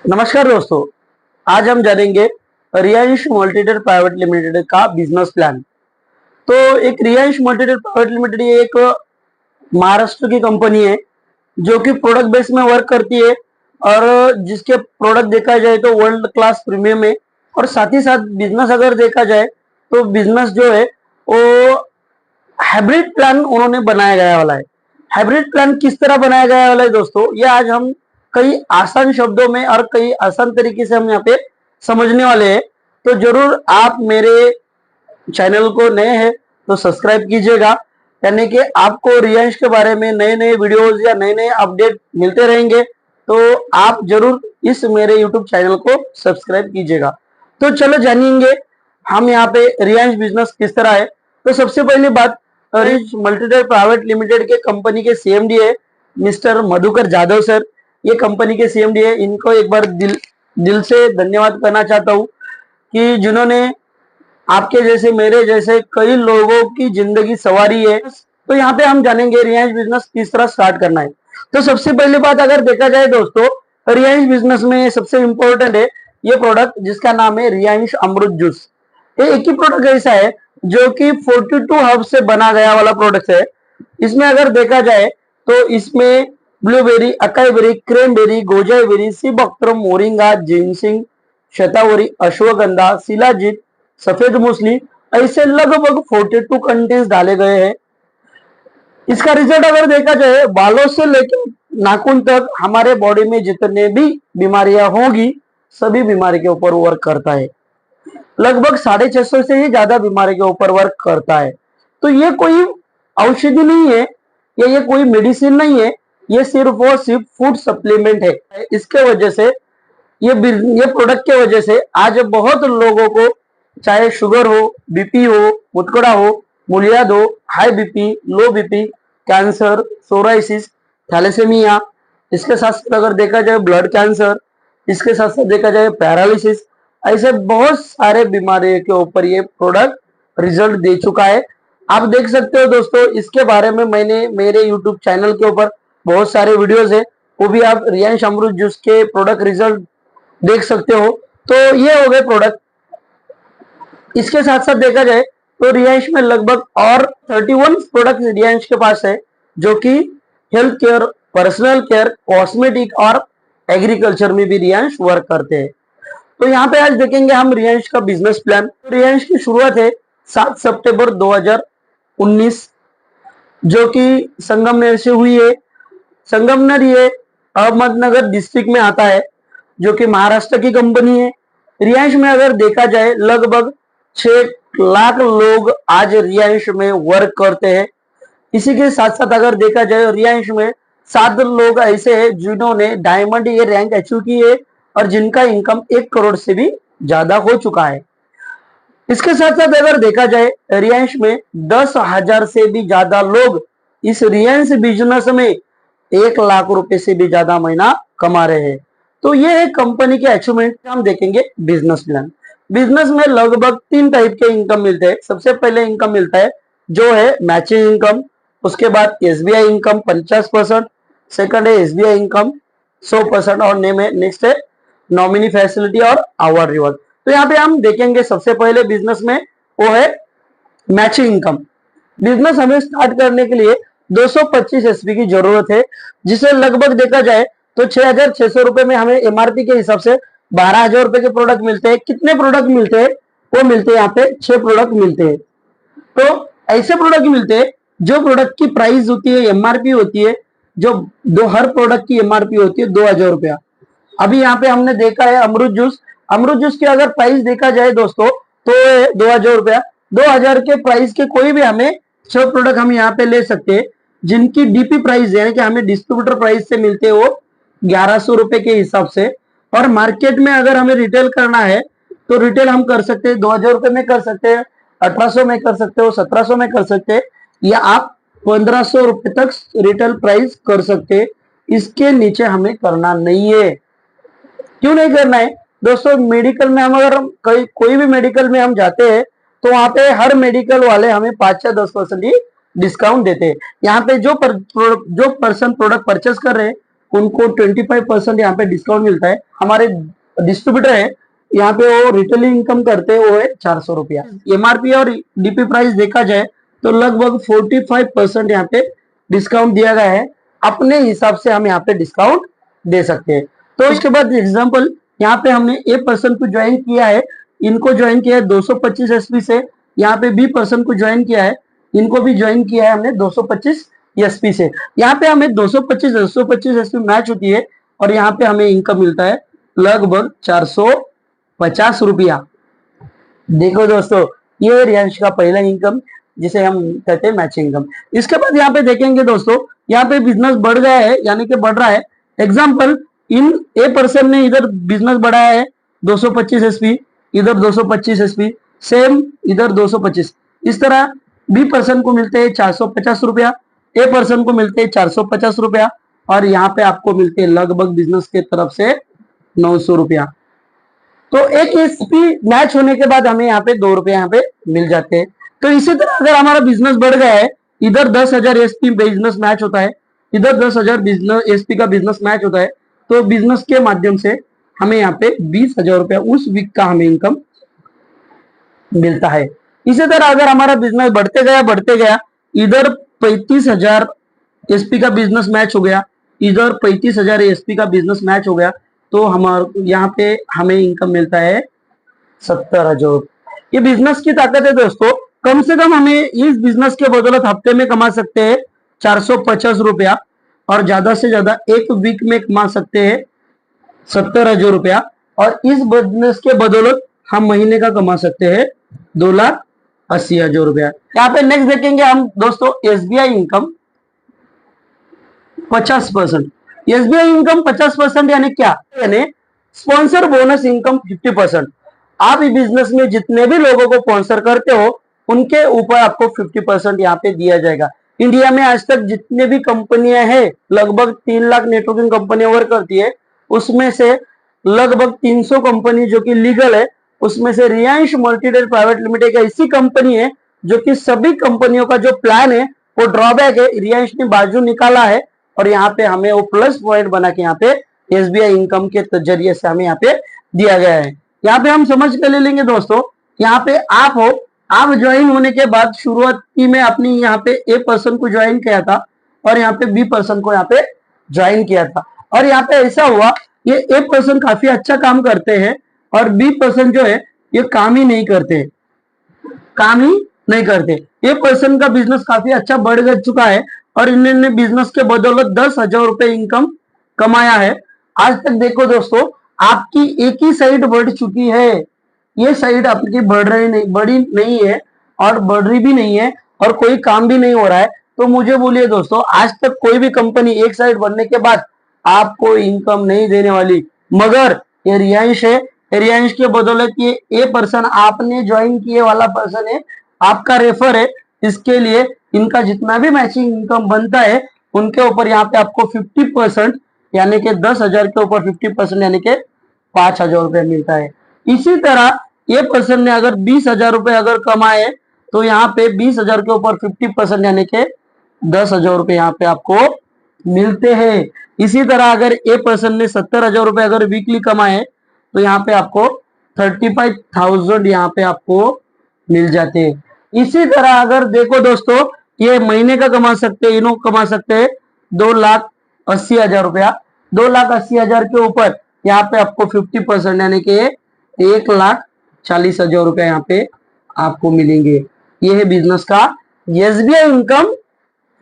नमस्कार दोस्तों, आज हम जानेंगे रिलायंस मल्टीटेक प्राइवेट लिमिटेड का बिजनेस प्लान। तो एक रिलायंस मल्टीटेक प्राइवेट लिमिटेड ये एक महाराष्ट्र की कंपनी है जो कि प्रोडक्ट बेस में वर्क करती है और जिसके प्रोडक्ट देखा जाए तो वर्ल्ड क्लास प्रीमियम है। और साथ ही साथ बिजनेस अगर देखा जाए तो बिजनेस जो है वो हाइब्रिड प्लान उन्होंने बनाया गया वाला है। हाइब्रिड प्लान किस तरह बनाया गया वाला है दोस्तों, ये आज हम कई आसान शब्दों में और कई आसान तरीके से हम यहाँ पे समझने वाले हैं। तो जरूर आप मेरे चैनल को नए हैं तो सब्सक्राइब कीजिएगा, यानी कि आपको रिलायंस के बारे में नए नए वीडियोस या नए नए अपडेट मिलते रहेंगे। तो आप जरूर इस मेरे यूट्यूब चैनल को सब्सक्राइब कीजिएगा। तो चलो जानेंगे हम यहाँ पे रिलायंस बिजनेस किस तरह है। तो सबसे पहली बात, रिलायंस मल्टीटेक प्राइवेट लिमिटेड के कंपनी के सीएमडी है मिस्टर मधुकर जाधव सर। ये कंपनी के सीएमडी है, इनको एक बार दिल से धन्यवाद करना चाहता हूँ कि जिन्होंने आपके जैसे मेरे जैसे कई लोगों की जिंदगी सवारी है। तो यहाँ पे हम जानेंगे रिलायंस बिजनेस किस तरह स्टार्ट करना है। तो सबसे पहली बात अगर देखा जाए दोस्तों, रिलायंस बिजनेस में सबसे इंपॉर्टेंट है ये प्रोडक्ट जिसका नाम है रिलायंस अमृत जूस। ये एक ही प्रोडक्ट ऐसा है जो कि 42 हर्ब से बना गया वाला प्रोडक्ट है। इसमें अगर देखा जाए तो इसमें blueberry, acai berry, cranberry, goji berry, sea buckthorn, moringa, ginseng, shatavari, ashwagandha, shilajit, सफेद मूसली ऐसे लगभग 42 कंटेंट्स डाले गए हैं। इसका रिजल्ट अगर देखा जाए बालों से लेकर नाखून तक हमारे बॉडी में जितने भी बीमारियां होगी सभी बीमारी के ऊपर वर्क करता है। लगभग 650 से ही ज्यादा बीमारी के ऊपर वर्क करता है। तो ये कोई औषधि नहीं है या ये कोई मेडिसिन नहीं है, ये सिर्फ और सिर्फ फूड सप्लीमेंट है। इसके वजह से ये प्रोडक्ट के वजह से आज बहुत लोगों को चाहे शुगर हो, बीपी हो, मुतकड़ा हो, मूलियाद हो, high BP, low BP, cancer, psoriasis, thalassemia, इसके साथ साथ अगर देखा जाए ब्लड कैंसर, इसके साथ साथ देखा जाए पैरालिसिस, ऐसे बहुत सारे बीमारियों के ऊपर ये प्रोडक्ट रिजल्ट दे चुका है। आप देख सकते हो दोस्तों, इसके बारे में मैंने मेरे यूट्यूब चैनल के ऊपर बहुत सारे वीडियोस है, वो भी आप रिलायंस अमृत जूस के प्रोडक्ट रिजल्ट देख सकते हो। तो ये हो गए प्रोडक्ट। इसके साथ साथ देखा जाए तो रिलायंस में लगभग और 31 प्रोडक्ट रिलायंस के पास है जो कि health care, personal care, cosmetic और एग्रीकल्चर में भी रिलायंस वर्क करते हैं। तो यहाँ पे आज देखेंगे हम रिलायंस का बिजनेस प्लान। रिलायंस की शुरुआत है 7 सितंबर 2019 जो कि संगमनेर से हुई है। संगमनेर ये अहमदनगर डिस्ट्रिक्ट में आता है जो कि महाराष्ट्र की कंपनी है। रिलायंस में अगर देखा जाए लगभग 6 लाख लोग आज रिलायंस में वर्क करते हैं। इसी के साथ साथ अगर देखा जाए रिलायंस में 7 लोग ऐसे हैं जिन्होंने डायमंड ये रैंक अचीव की है और जिनका इनकम 1 करोड़ से भी ज्यादा हो चुका है। इसके साथ साथ अगर देखा जाए रिलायंस में 10,000 से भी ज्यादा लोग इस रिलायंस बिजनेस में 1 लाख रुपए से भी ज्यादा महीना कमा रहे हैं। तो ये है कंपनी के अचीवमेंट। हम देखेंगे बिजनेस प्लान। बिजनेस में लगभग 3 टाइप के इनकम मिलते हैं। सबसे पहले इनकम मिलता है जो है मैचिंग इनकम, उसके बाद एसबीआई इनकम 50%, सेकंड है एसबीआई इनकम 100% और नेक्स्ट है नॉमिनी फैसिलिटी और अवार्ड रिवॉर्ड। तो यहाँ पे हम देखेंगे सबसे पहले बिजनेस में वो है मैचिंग इनकम। बिजनेस हमें स्टार्ट करने के लिए 225 एसपी की जरूरत है, जिसे लगभग देखा जाए तो 6,600 रुपए में हमें एमआरपी के हिसाब से 12,000 रुपए के प्रोडक्ट मिलते हैं। कितने प्रोडक्ट मिलते हैं? वो मिलते हैं यहाँ पे 6 प्रोडक्ट मिलते हैं। तो ऐसे प्रोडक्ट मिलते हैं जो प्रोडक्ट की प्राइस होती है, एमआरपी होती है, जो दो हर प्रोडक्ट की एमआरपी होती है 2,000 रुपया। अभी यहाँ पे हमने देखा है अमरूद जूस। अमरूद जूस की अगर प्राइस देखा जाए दोस्तों तो 2,000 रुपया। 2,000 के प्राइस के कोई भी हमें 6 प्रोडक्ट हम यहाँ पे ले सकते हैं जिनकी डीपी प्राइस यानी कि हमें डिस्ट्रीब्यूटर प्राइस से मिलते हैं वो 1,100 रुपए के हिसाब से। और मार्केट में अगर हमें रिटेल करना है तो रिटेल हम कर सकते हैं 2,000 रुपए में कर सकते हैं, 1,800 में कर सकते हो, 1,700 में कर सकते हैं, या आप 1,500 रुपए तक रिटेल प्राइस कर सकते हैं। इसके नीचे हमें करना नहीं है। क्यों नहीं करना है दोस्तों? मेडिकल में हम अगर कोई भी मेडिकल में हम जाते हैं तो वहां पे हर मेडिकल वाले हमें 5 या 10% ही डिस्काउंट देते हैं। यहाँ पे जो पर्सन प्रोडक्ट परचेस कर रहे हैं उनको 25% यहाँ पे डिस्काउंट मिलता है। हमारे डिस्ट्रीब्यूटर है यहाँ पे, वो रिटेलिंग इनकम करते हैं, वो है 400 रुपया। एमआरपी और डीपी प्राइस देखा जाए तो लगभग 45% यहाँ पे डिस्काउंट दिया गया है। अपने हिसाब से हम यहाँ पे डिस्काउंट दे सकते हैं। तो इसके बाद एग्जांपल यहाँ पे हमने ए पर्सन को ज्वाइन किया है, इनको ज्वाइन किया है 225 एसपी से। यहाँ पे बी पर्सन को ज्वाइन किया है, इनको भी ज्वाइन किया है हमने 225 एसपी से। यहाँ पे हमें 225 एसपी मैच होती है और यहाँ पे हमें इनकम मिलता है लगभग 450 रुपया। देखो दोस्तों, ये रियांश का पहला इनकम जिसे हम कहते हैं मैचिंग इनकम। इसके बाद यहाँ पे देखेंगे दोस्तों, यहाँ पे बिजनेस बढ़ गया है, यानी कि बढ़ रहा है। एग्जाम्पल, इन ए पर्सन ने इधर बिजनेस बढ़ाया है 225 एसपी, इधर 225 एसपी, सेम इधर 225। इस तरह बी पर्सन को मिलते हैं 450 रुपया, ए पर्सन को मिलते हैं 450 रुपया, और यहाँ पे आपको मिलते हैं लगभग बिजनेस के तरफ से 900 रुपया। तो एक एसपी मैच होने के बाद हमें यहाँ पे 2 रुपए यहाँ पे मिल जाते हैं। तो इसी तरह अगर हमारा बिजनेस बढ़ गया है, इधर 10,000 एसपी बिजनेस मैच होता है, इधर 10,000 बिजनेस एसपी का बिजनेस मैच होता है, तो बिजनेस के माध्यम से हमें यहाँ पे 20,000 रुपया उस वीक का हमें इनकम मिलता है। इसी तरह अगर हमारा बिजनेस बढ़ते गया, इधर 35,000 एसपी का बिजनेस मैच हो गया, इधर 35,000 एसपी का बिजनेस मैच हो गया, तो हमारे यहाँ पे हमें इनकम मिलता है 70,000। ये बिजनेस की ताकत है दोस्तों। कम से कम हमें इस बिजनेस के बदौलत हफ्ते में कमा सकते हैं 450 रुपया, और ज्यादा से ज्यादा एक वीक में कमा सकते हैं 70,000 रुपया, और इस बिजनेस के बदौलत हम महीने का कमा सकते हैं 2,80,000 रुपया। यहाँ पे नेक्स्ट देखेंगे हम दोस्तों एसबीआई इनकम 50%। एसबीआई इनकम 50% यानी क्या, यानी स्पॉन्सर बोनस इनकम 50%। आप इस बिजनेस में जितने भी लोगों को स्पॉन्सर करते हो उनके ऊपर आपको 50% यहाँ पे दिया जाएगा। इंडिया में आज तक जितने भी कंपनियां हैं, लगभग 3 लाख नेटवर्किंग कंपनियां वर्क करती है, उसमें से लगभग 300 कंपनी जो कि लीगल है, उसमें से रियांश मल्टीडेल प्राइवेट लिमिटेड का इसी कंपनी है जो कि सभी कंपनियों का जो प्लान है वो ड्रॉबैक है, रियांश ने बाजू निकाला है, और यहाँ पे हमें वो प्लस पॉइंट बना के यहाँ पे एसबीआई इनकम के जरिए से हमें यहाँ पे दिया गया है। यहाँ पे हम समझ कर ले लेंगे दोस्तों, यहाँ पे आप हो, आप ज्वाइन होने के बाद शुरुआती में अपनी यहाँ पे ए पर्सन को ज्वाइन किया था और यहाँ पे बी पर्सन को यहाँ पे ज्वाइन किया था, और यहाँ पे ऐसा हुआ ये ए पर्सन काफी अच्छा काम करते हैं और बी पर्सन जो है ये काम ही नहीं करते, ये पर्सन का बिजनेस काफी अच्छा बढ़ चुका है और इन्होंने बिजनेस के बदौलत 10,000 रुपए इनकम कमाया है। आज तक देखो दोस्तों, आपकी एक ही साइड बढ़ चुकी है, ये साइड आपकी बढ़ी नहीं है और बढ़ रही भी नहीं है और कोई काम भी नहीं हो रहा है। तो मुझे बोलिए दोस्तों, आज तक कोई भी कंपनी एक साइड बढ़ने के बाद आपको इनकम नहीं देने वाली, मगर ये रियांश है, रियांश के बदौलत ये ए पर्सन आपने ज्वाइन किए वाला पर्सन है, आपका रेफर है, इसके लिए इनका जितना भी मैचिंग इनकम बनता है उनके ऊपर यहाँ पे आपको 50% यानी कि 10,000 के ऊपर 50% यानी कि 5,000 रुपये मिलता है। इसी तरह ये पर्सन ने अगर 20,000 रुपये अगर कमाए तो यहाँ पे 20,000 के ऊपर 50% यानी कि 10,000 रुपये यहाँ पे आपको मिलते हैं। इसी तरह अगर ए पर्सन ने 70,000 रुपये अगर वीकली कमाए तो यहाँ पे आपको 35,000 यहाँ पे आपको मिल जाते हैं। इसी तरह अगर देखो दोस्तों, ये महीने का कमा सकते हैं, इन्हों कमा सकते हैं 2,80,000 रुपया। 2,80,000 के ऊपर यहाँ पे आपको 50% यानी कि 1,40,000 रुपया यहाँ पे आपको मिलेंगे। ये है बिजनेस का एसबीआई इनकम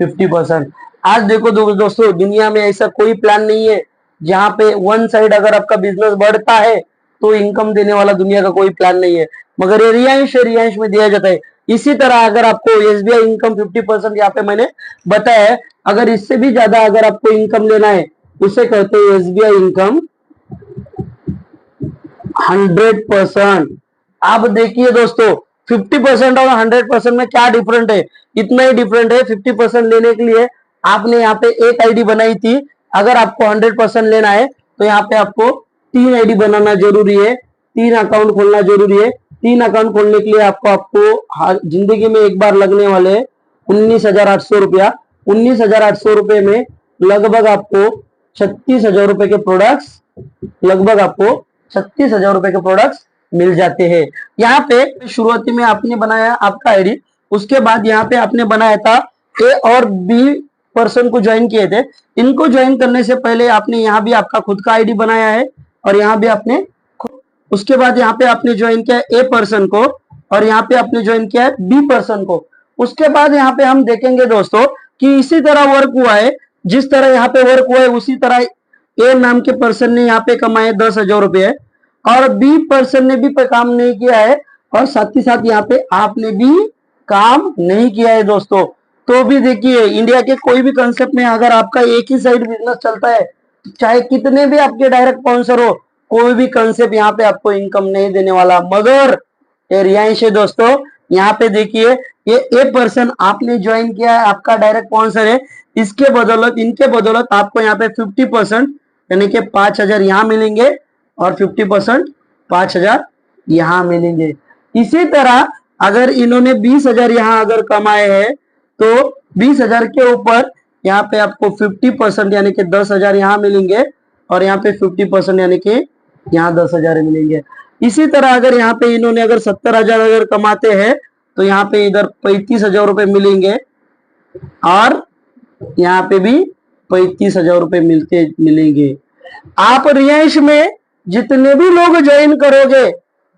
50%। आज देखो दोस्तों, दुनिया में ऐसा कोई प्लान नहीं है जहाँ पे वन साइड अगर आपका बिजनेस बढ़ता है तो इनकम देने वाला दुनिया का कोई प्लान नहीं है, मगर ये रियांश में दिया जाता है। इसी तरह अगर आपको एसबीआई इनकम 50% यहाँ पे मैंने बताया है, अगर इससे भी ज्यादा अगर आपको इनकम लेना है उसे कहते हैं एसबीआई इनकम 100%। आप देखिए दोस्तों, 50% और 100% में क्या डिफरेंट है, इतना ही डिफरेंट है। 50% लेने के लिए आपने यहाँ पे एक आईडी बनाई थी, अगर आपको 100% लेना है तो यहाँ पे आपको 3 आईडी बनाना जरूरी है, 3 अकाउंट खोलना जरूरी है। 3 अकाउंट खोलने के लिए आपको जिंदगी में एक बार लगने वाले 19,800 रुपया। 19,800 रुपये में लगभग आपको 36,000 रुपए के प्रोडक्ट्स, लगभग आपको 36,000 रुपए के प्रोडक्ट्स मिल जाते हैं। यहाँ पे शुरुआती में आपने बनाया आपका आईडी, उसके बाद यहाँ पे आपने बनाया था ए और बी पर्सन को ज्वाइन किए थे। इनको ज्वाइन करने से पहले आपने यहाँ भी आपका खुद का आईडी बनाया है और यहाँ भी आपने, उसके बाद यहाँ पे आपने ज्वाइन किया ए पर्सन को और यहाँ पे आपने ज्वाइन किया है बी पर्सन को। उसके बाद यहाँ पे हम देखेंगे दोस्तों कि इसी तरह वर्क हुआ है, जिस तरह यहाँ पे वर्क हुआ है उसी तरह ए नाम के पर्सन ने यहाँ पे कमाए 10,000 रुपए और बी पर्सन ने भी काम नहीं किया है और साथ ही साथ यहाँ पे आपने भी काम नहीं किया है दोस्तों। तो भी देखिए, इंडिया के कोई भी कंसेप्ट में अगर आपका एक ही साइड बिजनेस चलता है, चाहे कितने भी आपके डायरेक्ट स्पॉन्सर हो, कोई भी कंसेप्ट यहाँ पे आपको इनकम नहीं देने वाला। मगर ये रियांश है दोस्तों, यहाँ पे देखिए ये ए पर्सन आपने ज्वाइन किया है, आपका डायरेक्ट स्पॉन्सर है, इसके बदौलत, इनके बदौलत आपको यहाँ पे 50% यानी कि 5,000 यहाँ मिलेंगे और 50% 5,000 यहाँ मिलेंगे। इसी तरह अगर इन्होंने 20,000 यहाँ अगर कमाए हैं तो 20,000 के ऊपर यहाँ पे आपको 50% यानी कि 10,000 यहाँ मिलेंगे और यहाँ पे 50% यानी कि यहाँ 10,000 मिलेंगे। इसी तरह अगर यहाँ पे इन्होंने अगर 70,000 अगर कमाते हैं तो यहाँ पे इधर 35,000 रुपए मिलेंगे और यहाँ पे भी 35,000 रुपए मिलेंगे। आप रियांश में जितने भी लोग ज्वाइन करोगे,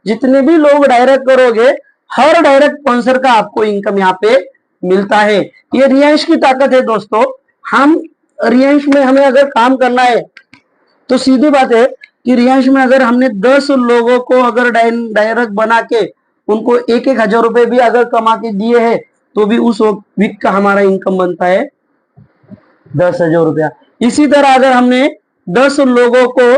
जितने भी लोग डायरेक्ट करोगे, हर डायरेक्ट स्पॉन्सर का आपको इनकम यहाँ पे मिलता है। ये रियांश की ताकत है दोस्तों। हम रियांश में हमें अगर काम करना है तो सीधी बात है कि रियांश में अगर हमने 10 लोगों को अगर डायरेक्ट बना के उनको 1,000 रुपए भी अगर कमा के दिए हैं तो भी उस वीक का हमारा इनकम बनता है 10,000 रुपया। इसी तरह अगर हमने 10 लोगों को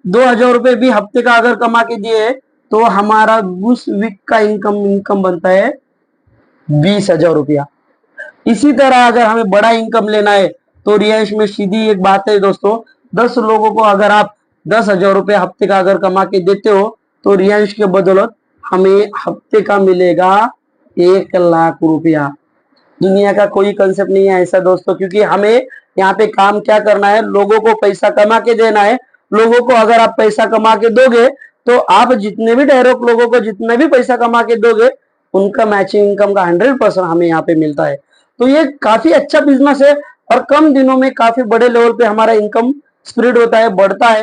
2,000 रुपए भी हफ्ते का अगर कमा के दिए तो हमारा उस वीक का इनकम बनता है 20,000 रुपया। इसी तरह अगर हमें बड़ा इनकम लेना है तो रियांश में सीधी एक बात है दोस्तों, 10 लोगों को अगर आप 10,000 रुपये हफ्ते का अगर कमा के देते हो तो रियांश के बदौलत हमें हफ्ते का मिलेगा 1,00,000 रुपया। दुनिया का कोई कंसेप्ट नहीं है ऐसा दोस्तों, क्योंकि हमें यहाँ पे काम क्या करना है, लोगों को पैसा कमा के देना है। लोगों को अगर आप पैसा कमा के दोगे तो आप जितने भी डायरेक्ट लोगों को जितना भी पैसा कमा के दोगे उनका मैचिंग इनकम का 100% हमें यहाँ पे मिलता है। तो ये काफी अच्छा बिजनेस है और कम दिनों में काफी बड़े लेवल पे हमारा इनकम स्प्रेड होता है, बढ़ता है।